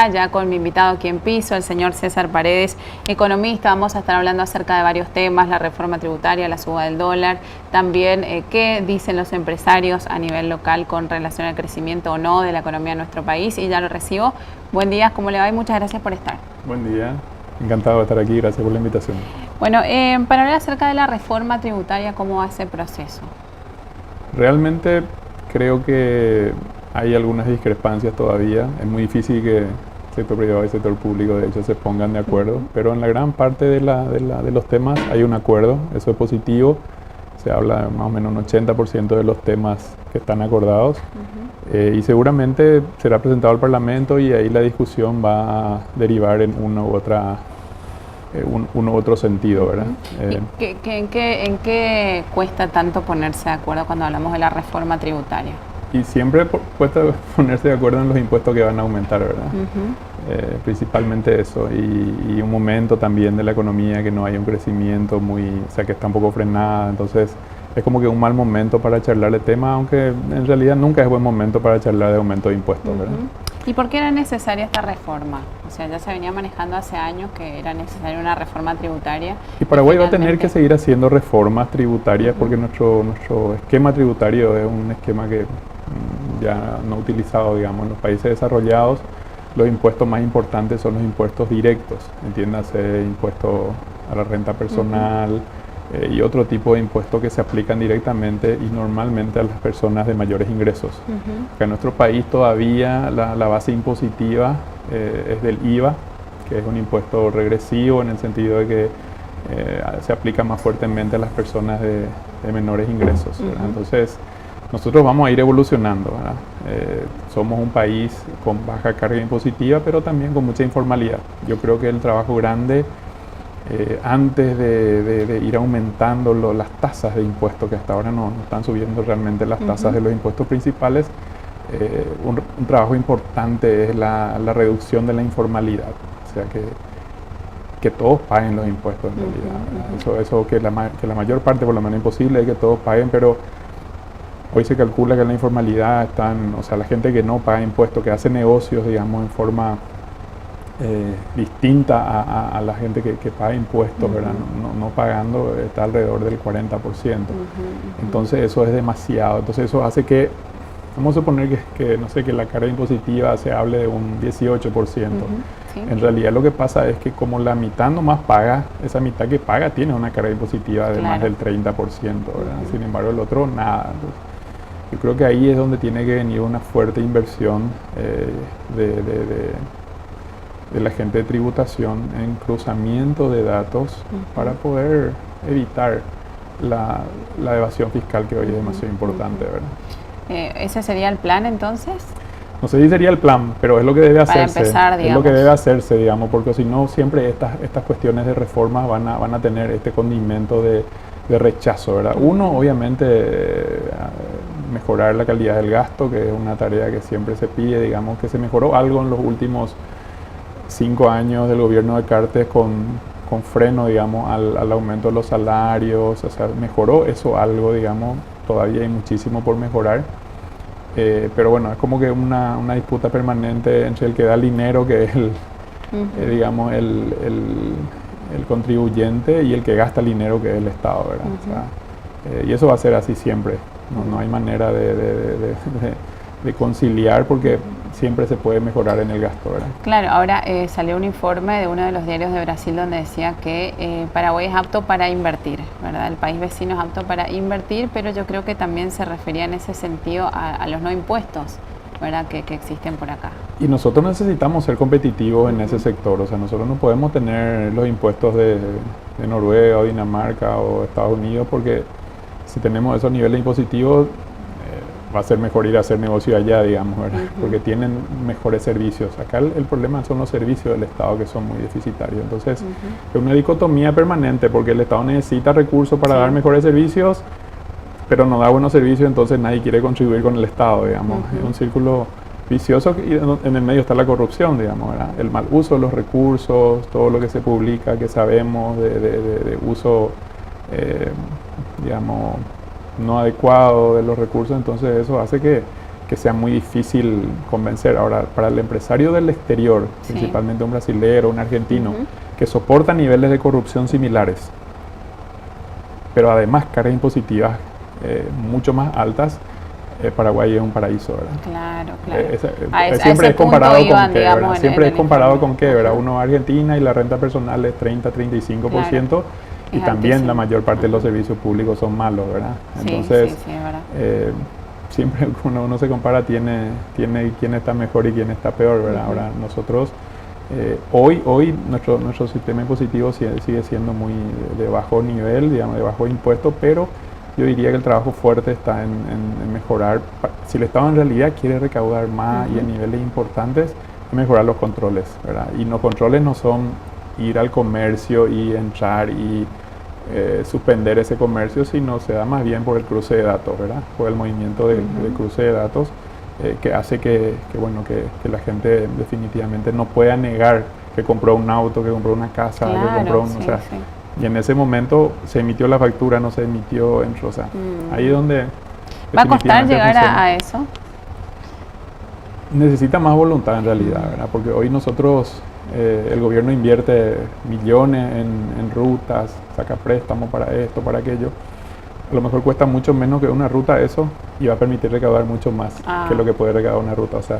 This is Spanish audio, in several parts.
Ya con mi invitado aquí en piso, el señor César Paredes, economista. Vamos a estar hablando acerca de varios temas, la reforma tributaria, la suba del dólar, también qué dicen los empresarios a nivel local con relación al crecimiento o no de la economía de nuestro país. Y ya lo recibo. Buen día, ¿cómo le va? Y muchas gracias por estar. Buen día, encantado de estar aquí, gracias por la invitación. Bueno, para hablar acerca de la reforma tributaria, ¿cómo va ese proceso? Realmente creo que hay algunas discrepancias todavía. Es muy difícil que el sector privado y el sector público de hecho se pongan de acuerdo, pero en la gran parte de los temas hay un acuerdo, eso es positivo. Se habla de más o menos un 80% de los temas que están acordados y seguramente será presentado al Parlamento y ahí la discusión va a derivar en uno u otro sentido, ¿verdad? ¿En qué cuesta tanto ponerse de acuerdo cuando hablamos de la reforma tributaria? Y siempre cuesta ponerse de acuerdo en los impuestos que van a aumentar, ¿verdad? Principalmente eso, y un momento también de la economía que no hay un crecimiento o sea, que está un poco frenada, entonces es como que un mal momento para charlar de tema, aunque en realidad nunca es buen momento para charlar de aumento de impuestos, ¿verdad? ¿Y por qué era necesaria esta reforma? O sea, ya se venía manejando hace años que era necesaria una reforma tributaria. Y Paraguay va a tener que seguir haciendo reformas tributarias porque nuestro esquema tributario es un esquema que ya no utilizado, digamos, en los países desarrollados. Los impuestos más importantes son los impuestos directos, entiéndase, impuesto a la renta personal y otro tipo de impuestos que se aplican directamente y normalmente a las personas de mayores ingresos. Acá en nuestro país todavía la base impositiva es del IVA, que es un impuesto regresivo en el sentido de que se aplica más fuertemente a las personas de menores ingresos. Entonces, nosotros vamos a ir evolucionando, ¿verdad? Somos un país con baja carga impositiva, pero también con mucha informalidad. Yo creo que el trabajo grande, antes de ir aumentando las tasas de impuestos, que hasta ahora no están subiendo realmente las tasas de los impuestos principales, un trabajo importante es la reducción de la informalidad. O sea, que todos paguen los impuestos en realidad. Eso que la mayor parte, por lo menos imposible, es que todos paguen, pero hoy se calcula que en la informalidad están, o sea, la gente que no paga impuestos, que hace negocios, digamos, en forma distinta a la gente que paga impuestos, ¿verdad? No pagando, está alrededor del 40%. Entonces eso es demasiado. Entonces eso hace que, vamos a suponer que no sé, que la carga impositiva se hable de un 18%. En realidad lo que pasa es que como la mitad nomás paga, esa mitad que paga tiene una carga impositiva de más del 30%, ¿verdad? Sin embargo el otro nada. Entonces, yo creo que ahí es donde tiene que venir una fuerte inversión de la gente de tributación en cruzamiento de datos para poder evitar la evasión fiscal, que hoy es demasiado importante, ¿verdad? ¿Ese sería el plan entonces? No sé si sería el plan, pero es lo que debe hacerse. Para empezar, digamos. Es lo que debe hacerse, digamos, porque si no siempre estas cuestiones de reformas van a tener este condimento de rechazo, ¿verdad? Uno, obviamente, mejorar la calidad del gasto, que es una tarea que siempre se pide, digamos, que se mejoró algo en los últimos 5 años del gobierno de Cartes con freno, digamos, al aumento de los salarios, o sea, mejoró eso algo, digamos, todavía hay muchísimo por mejorar, pero bueno, es como que una disputa permanente entre el que da el dinero, que es digamos, el contribuyente, y el que gasta el dinero, que es el Estado, ¿verdad? O sea, y eso va a ser así siempre, no hay manera de conciliar porque siempre se puede mejorar en el gasto, ¿verdad? Claro, ahora salió un informe de uno de los diarios de Brasil donde decía que Paraguay es apto para invertir, ¿verdad? El país vecino es apto para invertir, pero yo creo que también se refería en ese sentido a los no impuestos, ¿verdad? Que existen por acá. Y nosotros necesitamos ser competitivos en ese sector, o sea, nosotros no podemos tener los impuestos de Noruega o Dinamarca o Estados Unidos, porque si tenemos esos niveles impositivos, va a ser mejor ir a hacer negocio allá, digamos, ¿verdad? Porque tienen mejores servicios. Acá el problema son los servicios del Estado, que son muy deficitarios. Entonces, es una dicotomía permanente, porque el Estado necesita recursos para dar mejores servicios, pero no da buenos servicios, entonces nadie quiere contribuir con el Estado, digamos. Es un círculo vicioso y en el medio está la corrupción, digamos, ¿verdad? El mal uso de los recursos, todo lo que se publica, que sabemos de uso, digamos, no adecuado de los recursos, entonces eso hace que que sea muy difícil convencer. Ahora, para el empresario del exterior, Sí. principalmente un brasilero, un argentino, que soporta niveles de corrupción similares, pero además cargas impositivas mucho más altas, Paraguay es un paraíso, ¿verdad? Claro, claro. Siempre es comparado con iban, qué, digamos, ¿verdad? en Siempre el es comparado con informe. qué, ¿verdad? Ajá. Uno Argentina y la renta personal es 30-35%, y Es también altísimo. la mayor parte de los Ajá. servicios públicos son malos, ¿verdad? Sí, Entonces, sí, sí, es verdad. siempre cuando uno se compara tiene quién está mejor y quién está peor, ¿verdad? Ahora nosotros, hoy nuestro sistema impositivo sigue siendo muy de bajo nivel, digamos, de bajo impuesto, pero yo diría que el trabajo fuerte está en mejorar. Si el Estado en realidad quiere recaudar más y a niveles importantes, mejorar los controles, ¿verdad? Y los controles no son ir al comercio y entrar y suspender ese comercio, sino se da más bien por el cruce de datos, ¿verdad? Por el movimiento de cruce de datos, que hace que la gente definitivamente no pueda negar que compró un auto, que compró una casa, Claro, que compró sí, o sea, sí. y en ese momento se emitió la factura, no se emitió en o sea, ahí es donde ¿Va a costar definitivamente llegar funciona. a eso? Necesita más voluntad en realidad, ¿verdad? Porque hoy nosotros, el gobierno invierte millones en rutas, saca préstamos para esto, para aquello. A lo mejor cuesta mucho menos que una ruta eso, y va a permitir recaudar mucho más que lo que puede recaudar una ruta. O sea,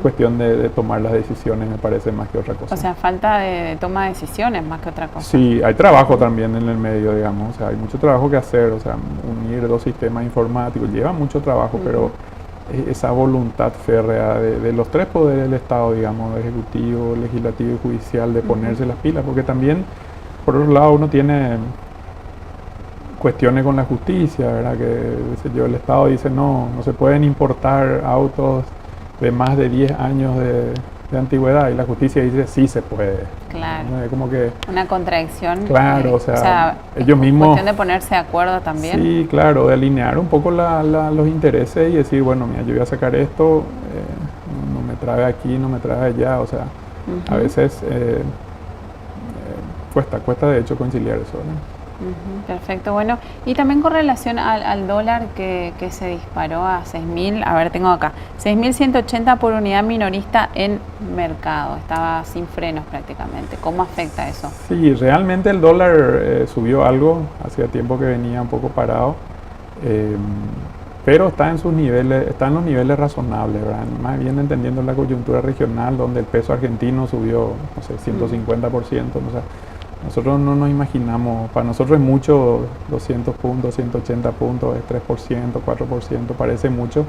cuestión de tomar las decisiones, me parece, más que otra cosa. O sea, falta de toma de decisiones más que otra cosa. Sí, hay trabajo también en el medio, digamos. O sea, hay mucho trabajo que hacer. O sea, unir dos sistemas informáticos lleva mucho trabajo, pero esa voluntad férrea de los tres poderes del Estado, digamos, ejecutivo, legislativo y judicial, de ponerse las pilas, porque también, por otro lado, uno tiene cuestiones con la justicia, ¿verdad? Que el Estado dice no se pueden importar autos de más de 10 años de antigüedad, y la justicia dice sí se puede. Claro. ¿No? Es como que una contradicción. Claro, o sea ellos mismos. Cuestión de ponerse de acuerdo también. Sí, claro, de alinear un poco los intereses y decir, bueno, mira, yo voy a sacar esto, no me trae aquí, no me trae allá, o sea, a veces cuesta de hecho conciliar eso, ¿no? Perfecto, bueno, y también con relación al dólar que se disparó a 6.000, a ver, tengo acá, 6.180 por unidad minorista en mercado, estaba sin frenos prácticamente. ¿Cómo afecta eso? Sí, realmente el dólar subió algo, hacía tiempo que venía un poco parado, pero está en sus niveles, está en los niveles razonables, ¿verdad? Más bien entendiendo la coyuntura regional, donde el peso argentino subió, no sé, 150%, o sea, nosotros no nos imaginamos, para nosotros es mucho, 200 puntos, 180 puntos, es 3%, 4%, parece mucho,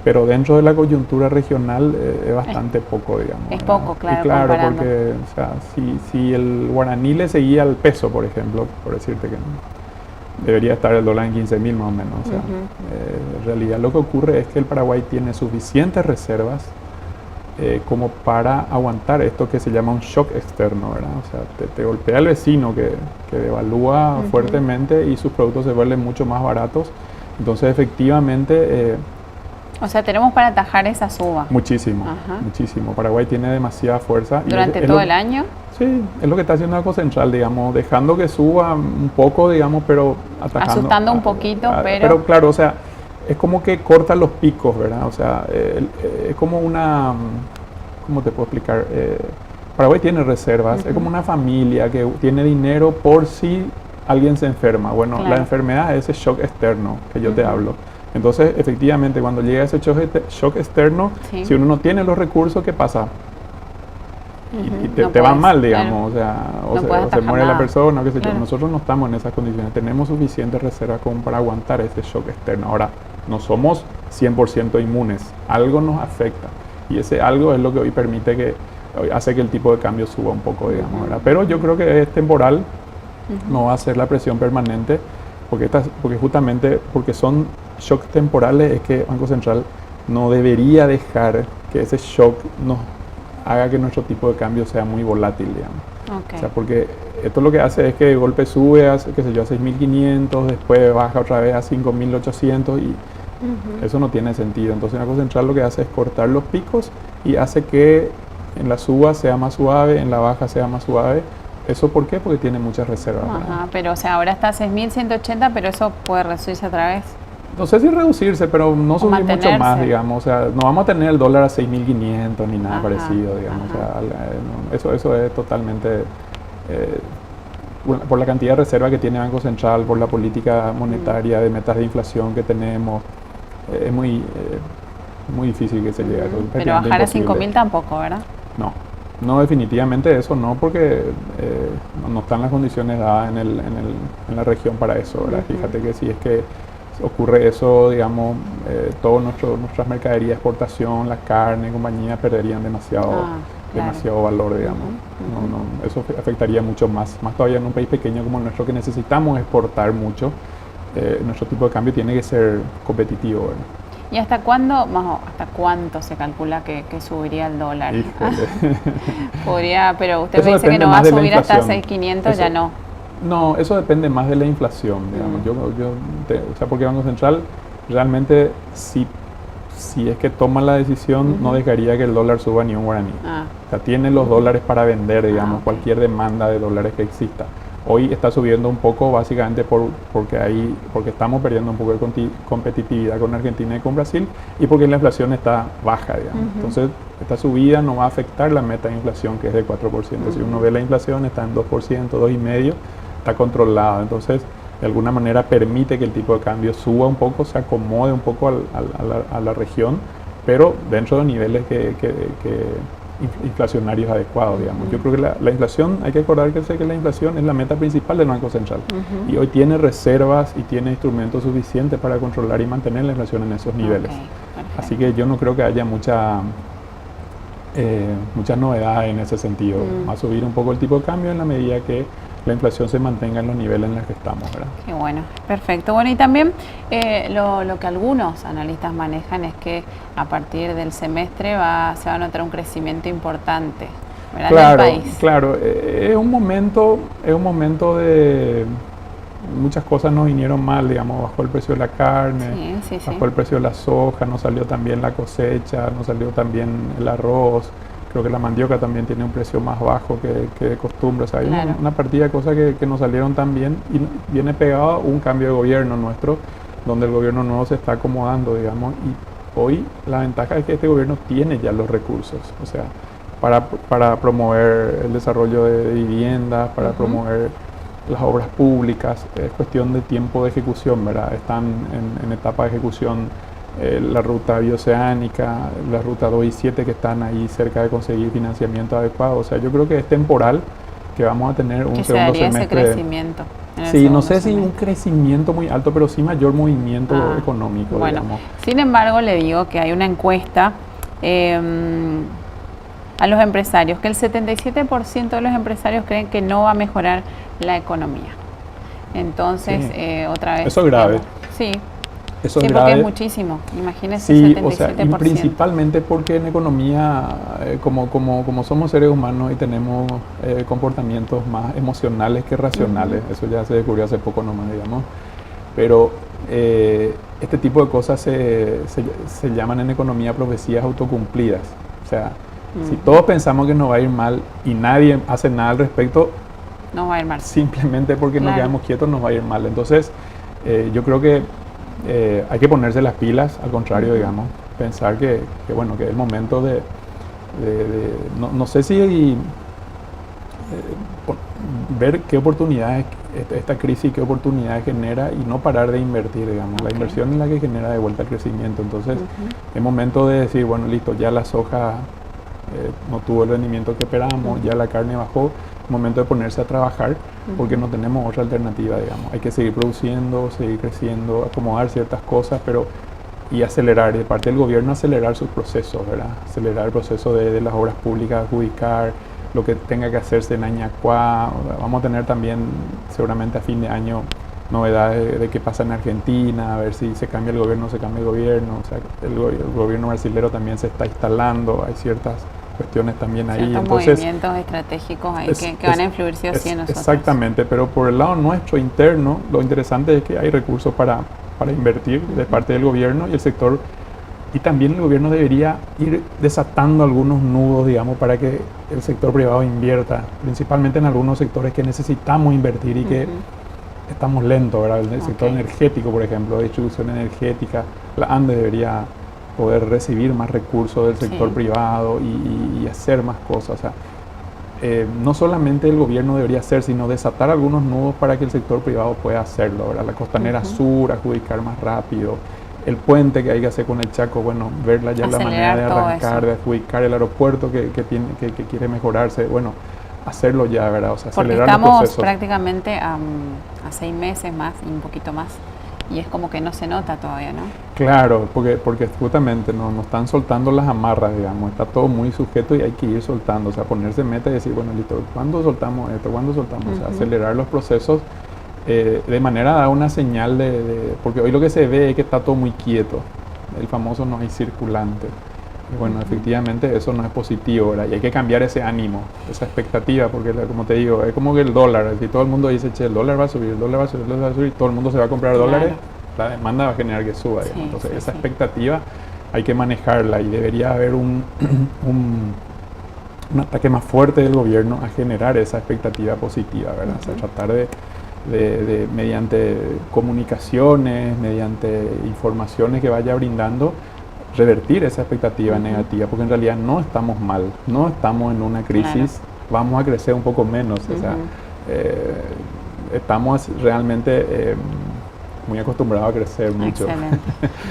pero dentro de la coyuntura regional es bastante poco, digamos. Es ¿verdad? poco, claro. Y claro, comparando. porque o sea, si el guaraní le seguía al peso, por ejemplo, por decirte que debería estar el dólar en 15.000 más o menos. O sea, en realidad lo que ocurre es que el Paraguay tiene suficientes reservas como para aguantar esto que se llama un shock externo, ¿verdad? O sea, te golpea el vecino que devalúa fuertemente y sus productos se vuelven mucho más baratos. Entonces, efectivamente... o sea, tenemos para atajar esa suba. Muchísimo, muchísimo. Paraguay tiene demasiada fuerza. ¿Durante todo el año? Sí, es lo que está haciendo el Banco Central, digamos, dejando que suba un poco, digamos, pero atajando. Asustando un poquito, pero... Pero claro, o sea, es como que corta los picos, ¿verdad? O sea, es como una... ¿Cómo te puedo explicar? Paraguay tiene reservas, es como una familia que tiene dinero por si alguien se enferma. Bueno, la enfermedad es ese shock externo que yo te hablo. Entonces, efectivamente, cuando llega ese shock externo, si uno no tiene los recursos, ¿qué pasa? Y te va mal, digamos, o se muere la persona, o qué sé yo. Nosotros no estamos en esas condiciones, tenemos suficiente reserva como para aguantar ese shock externo. Ahora, no somos 100% inmunes, algo nos afecta, y ese algo es lo que hoy permite que, hace que el tipo de cambio suba un poco, digamos, ¿verdad? Pero yo creo que es temporal, no va a ser la presión permanente, porque justamente porque son shocks temporales, es que el Banco Central no debería dejar que ese shock nos haga que nuestro tipo de cambio sea muy volátil, digamos. O sea, porque esto lo que hace es que de golpe sube a, qué sé yo, a 6.500, después baja otra vez a 5.800 y eso no tiene sentido. Entonces el Banco Central lo que hace es cortar los picos y hace que en la suba sea más suave, en la baja sea más suave. ¿Eso por qué? Porque tiene muchas reservas. Pero o sea, ahora está a 6.180, pero eso puede reducirse otra vez. no sé si reducirse, pero no O subir mucho más, mantenerse. digamos. O sea, no vamos a tener el dólar a 6.500 ni nada Ajá, parecido, digamos. O ajá. sea, eso es totalmente... por la cantidad de reserva que tiene el Banco Central, por la política monetaria de metas de inflación que tenemos, es muy difícil que se llegue a eso. Es Pero prácticamente bajar a imposible. 5.000 tampoco, ¿verdad? No, no, definitivamente eso no, porque no están las condiciones dadas en la región para eso, ¿verdad? Fíjate que si es que ocurre eso, digamos, todas nuestras mercaderías de exportación, la carne, compañía, perderían demasiado, Claro. demasiado valor, digamos. Eso afectaría mucho más todavía en un país pequeño como el nuestro, que necesitamos exportar mucho. Nuestro tipo de cambio tiene que ser competitivo, ¿verdad? ¿Y hasta cuándo, hasta cuánto se calcula que subiría el dólar? Híjole. Pero usted Eso me dice que depende no va a más de la subir hasta inflación. 6.500, ya Eso- no. No, eso depende más de la inflación, digamos. O sea, porque el Banco Central realmente, si es que toma la decisión, no dejaría que el dólar suba ni un guaraní. O sea, tiene los dólares para vender, digamos, Ok. cualquier demanda de dólares que exista. Hoy está subiendo un poco básicamente porque estamos perdiendo un poco de competitividad con Argentina y con Brasil, y porque la inflación está baja, digamos. Entonces, esta subida no va a afectar la meta de inflación, que es de 4%. Si uno ve la inflación, está en 2%, 2,5%, está controlada. Entonces, de alguna manera permite que el tipo de cambio suba un poco, se acomode un poco a la región, pero dentro de niveles inflacionarios adecuados, digamos. Yo creo que la inflación, hay que acordarse que la inflación es la meta principal del Banco Central, y hoy tiene reservas y tiene instrumentos suficientes para controlar y mantener la inflación en esos niveles. Ok, perfecto. Así que yo no creo que haya muchas novedades en ese sentido. Va a subir un poco el tipo de cambio en la medida que la inflación se mantenga en los niveles en los que estamos, ¿verdad? Qué bueno, perfecto. Bueno, y también lo que algunos analistas manejan es que a partir del semestre se va a notar un crecimiento importante, ¿verdad? Claro, Del país. claro. Es un momento de muchas cosas nos vinieron mal, digamos, bajó el precio de la carne, Sí. bajó el precio de la soja, no salió tan bien la cosecha, no salió tan bien el arroz. Creo que la mandioca también tiene un precio más bajo que de costumbre. O sea, hay Claro. una partida de cosas que no salieron tan bien, y viene pegado un cambio de gobierno nuestro, donde el gobierno nuevo se está acomodando, digamos, y hoy la ventaja es que este gobierno tiene ya los recursos, o sea, para promover el desarrollo de viviendas, para promover las obras públicas. Es cuestión de tiempo de ejecución, ¿verdad? Están en etapa de ejecución la ruta bioceánica, la ruta 2 y 7, que están ahí cerca de conseguir financiamiento adecuado. O sea, yo creo que es temporal que vamos a tener un Que se segundo daría ese semestre. crecimiento. en el Sí, no segundo sé si un semestre. crecimiento muy alto, pero sí mayor movimiento económico, Bueno, digamos. sin embargo, le digo que hay una encuesta a los empresarios, que el 77% de los empresarios creen que no va a mejorar la economía. Entonces, Sí. otra vez... Eso es grave. digamos, sí, Eso sí, es porque grave. es muchísimo. Imagínese, Sí, 77%. o sea, y principalmente porque en economía, como somos seres humanos y tenemos comportamientos más emocionales que racionales, eso ya se descubrió hace poco nomás, digamos, pero este tipo de cosas se llaman en economía profecías autocumplidas. O sea, si todos pensamos que nos va a ir mal y nadie hace nada al respecto, No va a ir mal. simplemente porque nos Claro. quedamos quietos nos va a ir mal. Entonces, yo creo que hay que ponerse las pilas, al contrario, digamos, pensar que bueno, que es el momento no sé si ver qué oportunidades, esta crisis, qué oportunidades genera, y no parar de invertir, digamos. La inversión es la que genera de vuelta el crecimiento. Entonces, es momento de decir, bueno, listo, ya la soja no tuvo el rendimiento que esperábamos, ya la carne bajó, es momento de ponerse a trabajar, porque no tenemos otra alternativa, digamos. Hay que seguir produciendo, seguir creciendo, acomodar ciertas cosas, y acelerar, de parte del gobierno, acelerar sus procesos, ¿verdad? Acelerar el proceso de las obras públicas, adjudicar lo que tenga que hacerse en Añacuá. Vamos a tener también, seguramente a fin de año, novedades de qué pasa en Argentina, a ver si se cambia el gobierno o se cambia el gobierno. O sea, el gobierno brasilero también se está instalando, hay ciertas cuestiones también ahí. Ciertos Entonces, movimientos estratégicos ahí que van a influir sí o sí en nosotros. Exactamente, pero por el lado nuestro interno, lo interesante es que hay recursos para invertir de parte del gobierno y el sector, y también el gobierno debería ir desatando algunos nudos, digamos, para que el sector privado invierta, principalmente en algunos sectores que necesitamos invertir y estamos lentos, ¿verdad? El sector Ok. energético, por ejemplo, de distribución energética, la ANDE debería poder recibir más recursos del sector Sí. privado y hacer más cosas. O sea, no solamente el gobierno debería hacer, sino desatar algunos nudos para que el sector privado pueda hacerlo, ¿verdad? La costanera Ujú. sur, adjudicar más rápido, el puente que hay que hacer con el Chaco, bueno, verla ya la manera Acelerar de todo arrancar, eso. de adjudicar el aeropuerto que quiere mejorarse, bueno, hacerlo ya, ¿verdad? O sea, Porque acelerar los estamos procesos. prácticamente a 6 meses más y un poquito más. Y es como que no se nota todavía, ¿no? Claro, porque justamente no están soltando las amarras, digamos, está todo muy sujeto y hay que ir soltando, o sea, ponerse meta y decir, bueno, listo, ¿cuándo soltamos esto? ¿Cuándo soltamos? O sea, Ujú. acelerar los procesos de manera a dar una señal porque hoy lo que se ve es que está todo muy quieto, el famoso no hay circulante. Y bueno, Ujú. efectivamente eso no es positivo, ¿verdad? Y hay que cambiar ese ánimo, esa expectativa, porque como te digo, es como que el dólar, si todo el mundo dice, che, el dólar va a subir, el dólar va a subir, el dólar va a subir, todo el mundo se va a comprar dólares, Claro. la demanda va a generar que suba, digamos. Sí, Entonces sí, esa sí. expectativa hay que manejarla y debería haber un, un ataque más fuerte del gobierno a generar esa expectativa positiva, ¿verdad? O sea, Ujú. tratar mediante comunicaciones, mediante informaciones que vaya brindando, revertir esa expectativa Ujú. negativa, porque en realidad no estamos mal, no estamos en una Claro. crisis, vamos a crecer un poco menos, o sea, Ujú. eh, estamos realmente muy acostumbrados a crecer mucho, Excelente.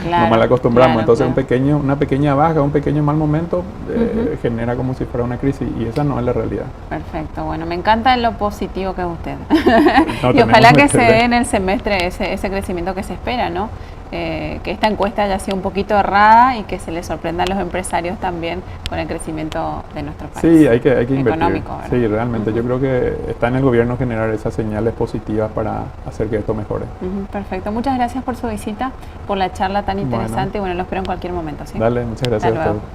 no mal Claro, acostumbramos, claro, entonces claro. una pequeña baja, un pequeño mal momento Ujú. genera como si fuera una crisis y esa no es la realidad. Perfecto, bueno, me encanta lo positivo que es usted. No Y tenemos ojalá que que se meterle. dé en el semestre ese crecimiento que se espera, ¿no? Que esta encuesta haya sido un poquito errada y que se les sorprenda a los empresarios también con el crecimiento de nuestro Sí, país. hay que invertir. Económico, ¿verdad? Sí, realmente. Yo Ujú. creo que está en el gobierno generar esas señales positivas para hacer que esto mejore. Ujú, perfecto. Muchas gracias por su visita, por la charla tan Bueno, interesante y bueno, lo espero en cualquier momento, ¿sí? dale, muchas Hasta gracias a luego. usted.